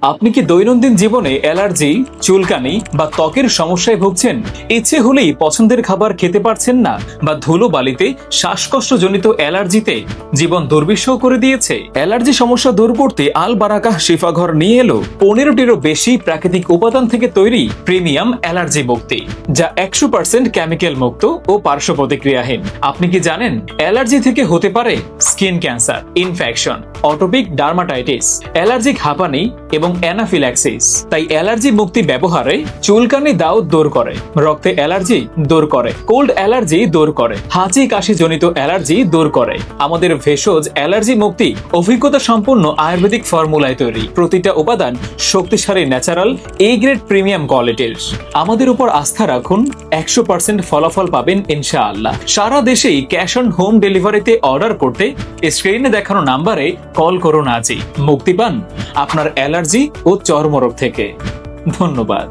আপনি কি দৈনন্দিন জীবনে অ্যালার্জি, চুলকানি বা ত্বকের সমস্যায় ভুগছেন? ইচ্ছে হলেই পছন্দের খাবার খেতে পারছেন না, বা ধুলো বালিতে শ্বাসকষ্টজনিত অ্যালার্জিতে জীবন দুর্বিষহ করে দিয়েছে? অ্যালার্জি সমস্যা দূর করতে আল বারাকাহ শিফাঘর নিয়ে এলো 15টিরও বেশি প্রাকৃতিক উপাদান থেকে তৈরি প্রিমিয়াম অ্যালার্জি মুক্তি, যা 100% কেমিক্যাল মুক্ত ও পার্শ্ব প্রতিক্রিয়াহীন। আপনি কি জানেন অ্যালার্জি থেকে হতে পারে skin cancer, infection, atopic dermatitis, allergic হাঁপানি এবং অ্যানাফিল্যাক্সিস? তাই অ্যালার্জি মুক্তি ব্যবহারে চুলকানি দাউ দূর করে, রক্তে অ্যালার্জি দূর করে, কোল্ড অ্যালার্জি দূর করে, হাঁচি কাশি জনিত অ্যালার্জি দূর করে। আমাদের ভেষজ অ্যালার্জি মুক্তি অভিজ্ঞতা সম্পন্ন আয়ুর্বেদিক ফর্মুলায় তৈরি। প্রতিটা উপাদান শক্তিশালী, ন্যাচারাল, এ গ্রেড প্রিমিয়াম কোয়ালিটির। আমাদের উপর আস্থা রাখুন, 100% ফলাফল পাবেন ইনশাআল্লাহ। সারা দেশেই ক্যাশ অন হোম ডেলিভারিতে অর্ডার করতে স্ক্রিনে দেখানো নাম্বারে কল করুন আজই। মুক্তি পান আপনার অ্যালার্জি ও চর্মরোগ থেকে। ধন্যবাদ।